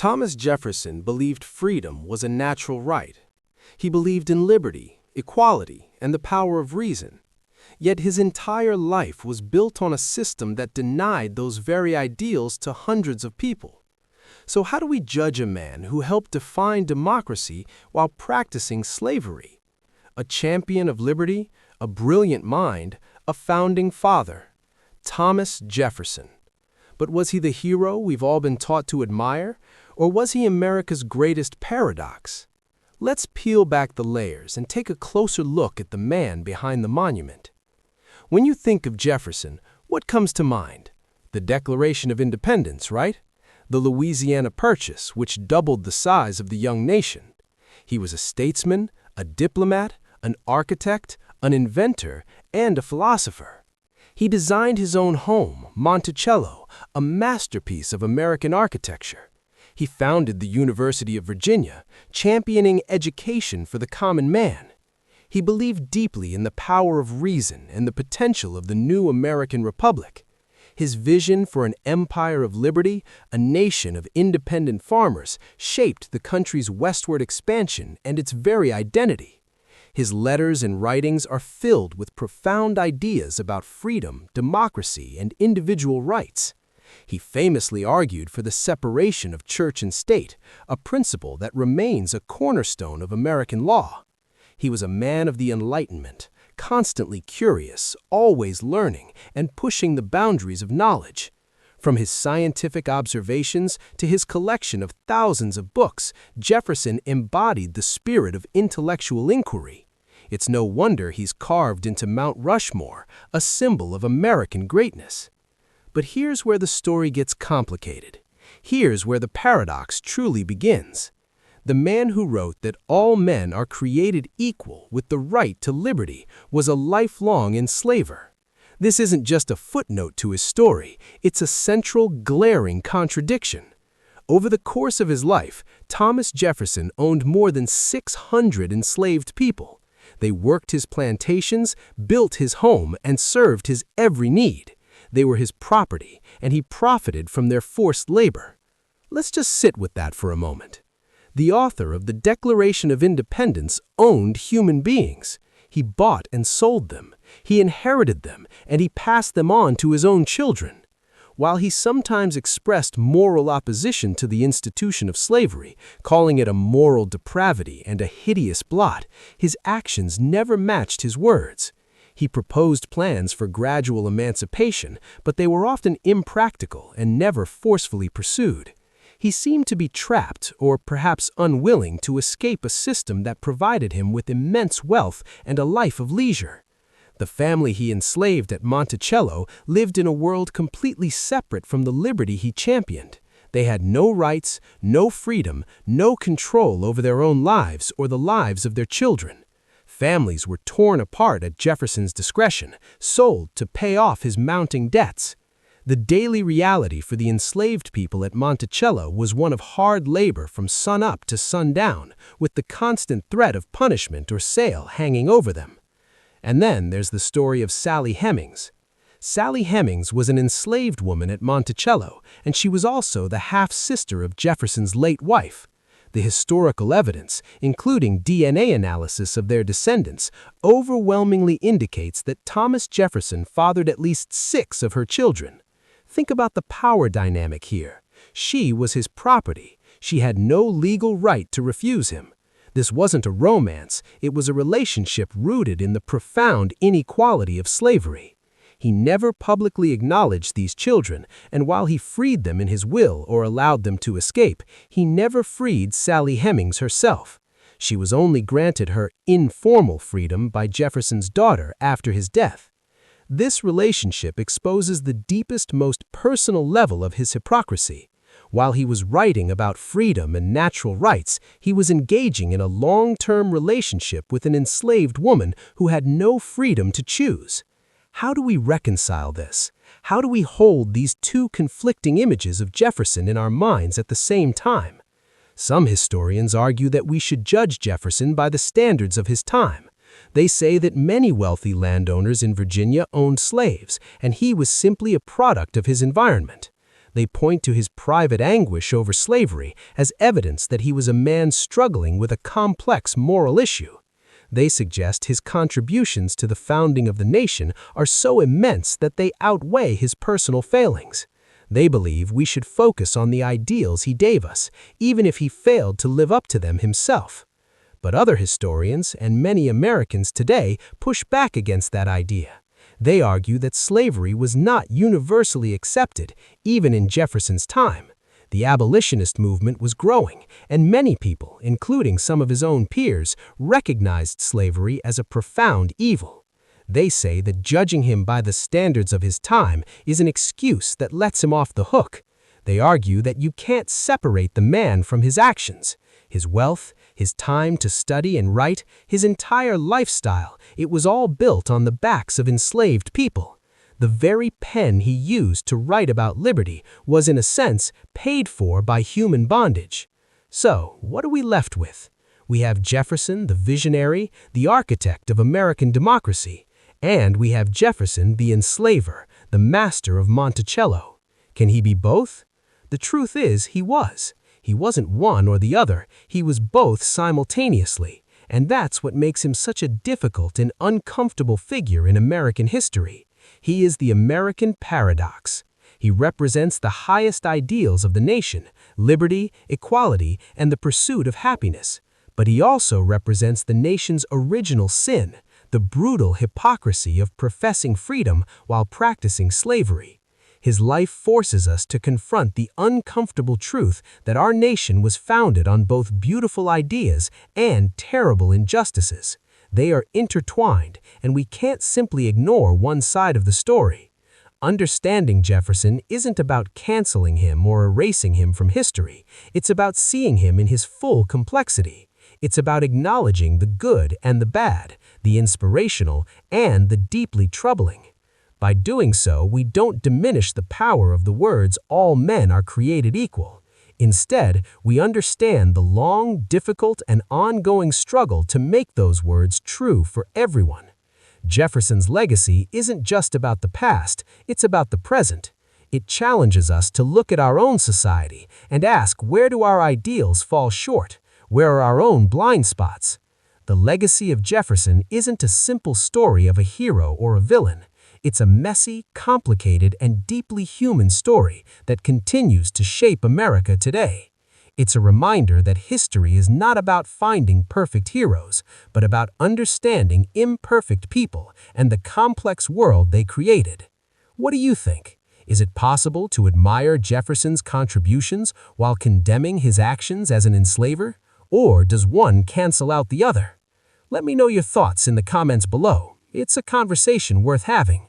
Thomas Jefferson believed freedom was a natural right. He believed in liberty, equality, and the power of reason. Yet his entire life was built on a system that denied those very ideals to hundreds of people. So how do we judge a man who helped define democracy while practicing slavery? A champion of liberty, a brilliant mind, a founding father. Thomas Jefferson. But was he the hero we've all been taught to admire, or was he America's greatest paradox? Let's peel back the layers and take a closer look at the man behind the monument. When you think of Jefferson, what comes to mind? The Declaration of Independence, right? The Louisiana Purchase, which doubled the size of the young nation. He was a statesman, a diplomat, an architect, an inventor, and a philosopher. He designed his own home, Monticello, a masterpiece of American architecture. He founded the University of Virginia, championing education for the common man. He believed deeply in the power of reason and the potential of the new American Republic. His vision for an empire of liberty, a nation of independent farmers, shaped the country's westward expansion and its very identity. His letters and writings are filled with profound ideas about freedom, democracy, and individual rights. He famously argued for the separation of church and state, a principle that remains a cornerstone of American law. He was a man of the Enlightenment, constantly curious, always learning, and pushing the boundaries of knowledge. From his scientific observations to his collection of thousands of books, Jefferson embodied the spirit of intellectual inquiry. It's no wonder he's carved into Mount Rushmore, a symbol of American greatness. But here's where the story gets complicated. Here's where the paradox truly begins. The man who wrote that all men are created equal with the right to liberty was a lifelong enslaver. This isn't just a footnote to his story, it's a central, glaring contradiction. Over the course of his life, Thomas Jefferson owned more than 600 enslaved people. They worked his plantations, built his home, and served his every need. They were his property, and he profited from their forced labor. Let's just sit with that for a moment. The author of the Declaration of Independence owned human beings. He bought and sold them. He inherited them, and he passed them on to his own children. While he sometimes expressed moral opposition to the institution of slavery, calling it a moral depravity and a hideous blot, his actions never matched his words. He proposed plans for gradual emancipation, but they were often impractical and never forcefully pursued. He seemed to be trapped, or perhaps unwilling, to escape a system that provided him with immense wealth and a life of leisure. The family he enslaved at Monticello lived in a world completely separate from the liberty he championed. They had no rights, no freedom, no control over their own lives or the lives of their children. Families were torn apart at Jefferson's discretion, sold to pay off his mounting debts. The daily reality for the enslaved people at Monticello was one of hard labor from sun-up to sundown, with the constant threat of punishment or sale hanging over them. And then there's the story of Sally Hemings. Sally Hemings was an enslaved woman at Monticello, and she was also the half-sister of Jefferson's late wife. The historical evidence, including DNA analysis of their descendants, overwhelmingly indicates that Thomas Jefferson fathered at least 6 of her children. Think about the power dynamic here. She was his property. She had no legal right to refuse him. This wasn't a romance, it was a relationship rooted in the profound inequality of slavery. He never publicly acknowledged these children, and while he freed them in his will or allowed them to escape, he never freed Sally Hemings herself. She was only granted her informal freedom by Jefferson's daughter after his death. This relationship exposes the deepest, most personal level of his hypocrisy. While he was writing about freedom and natural rights, he was engaging in a long-term relationship with an enslaved woman who had no freedom to choose. How do we reconcile this? How do we hold these two conflicting images of Jefferson in our minds at the same time? Some historians argue that we should judge Jefferson by the standards of his time. They say that many wealthy landowners in Virginia owned slaves, and he was simply a product of his environment. They point to his private anguish over slavery as evidence that he was a man struggling with a complex moral issue. They suggest his contributions to the founding of the nation are so immense that they outweigh his personal failings. They believe we should focus on the ideals he gave us, even if he failed to live up to them himself. But other historians, and many Americans today, push back against that idea. They argue that slavery was not universally accepted, even in Jefferson's time. The abolitionist movement was growing, and many people, including some of his own peers, recognized slavery as a profound evil. They say that judging him by the standards of his time is an excuse that lets him off the hook. They argue that you can't separate the man from his actions. His wealth, his time to study and write, his entire lifestyle, it was all built on the backs of enslaved people. The very pen he used to write about liberty was, in a sense, paid for by human bondage. So, what are we left with? We have Jefferson, the visionary, the architect of American democracy, and we have Jefferson, the enslaver, the master of Monticello. Can he be both? The truth is, he was. He wasn't one or the other, he was both simultaneously, and that's what makes him such a difficult and uncomfortable figure in American history. He is the American paradox. He represents the highest ideals of the nation, liberty, equality, and the pursuit of happiness. But he also represents the nation's original sin, the brutal hypocrisy of professing freedom while practicing slavery. His life forces us to confront the uncomfortable truth that our nation was founded on both beautiful ideas and terrible injustices. They are intertwined, and we can't simply ignore one side of the story. Understanding Jefferson isn't about canceling him or erasing him from history. It's about seeing him in his full complexity. It's about acknowledging the good and the bad, the inspirational and the deeply troubling. By doing so, we don't diminish the power of the words, "all men are created equal." Instead, we understand the long, difficult, and ongoing struggle to make those words true for everyone. Jefferson's legacy isn't just about the past, it's about the present. It challenges us to look at our own society and ask, where do our ideals fall short? Where are our own blind spots? The legacy of Jefferson isn't a simple story of a hero or a villain. It's a messy, complicated, and deeply human story that continues to shape America today. It's a reminder that history is not about finding perfect heroes, but about understanding imperfect people and the complex world they created. What do you think? Is it possible to admire Jefferson's contributions while condemning his actions as an enslaver? Or does one cancel out the other? Let me know your thoughts in the comments below. It's a conversation worth having.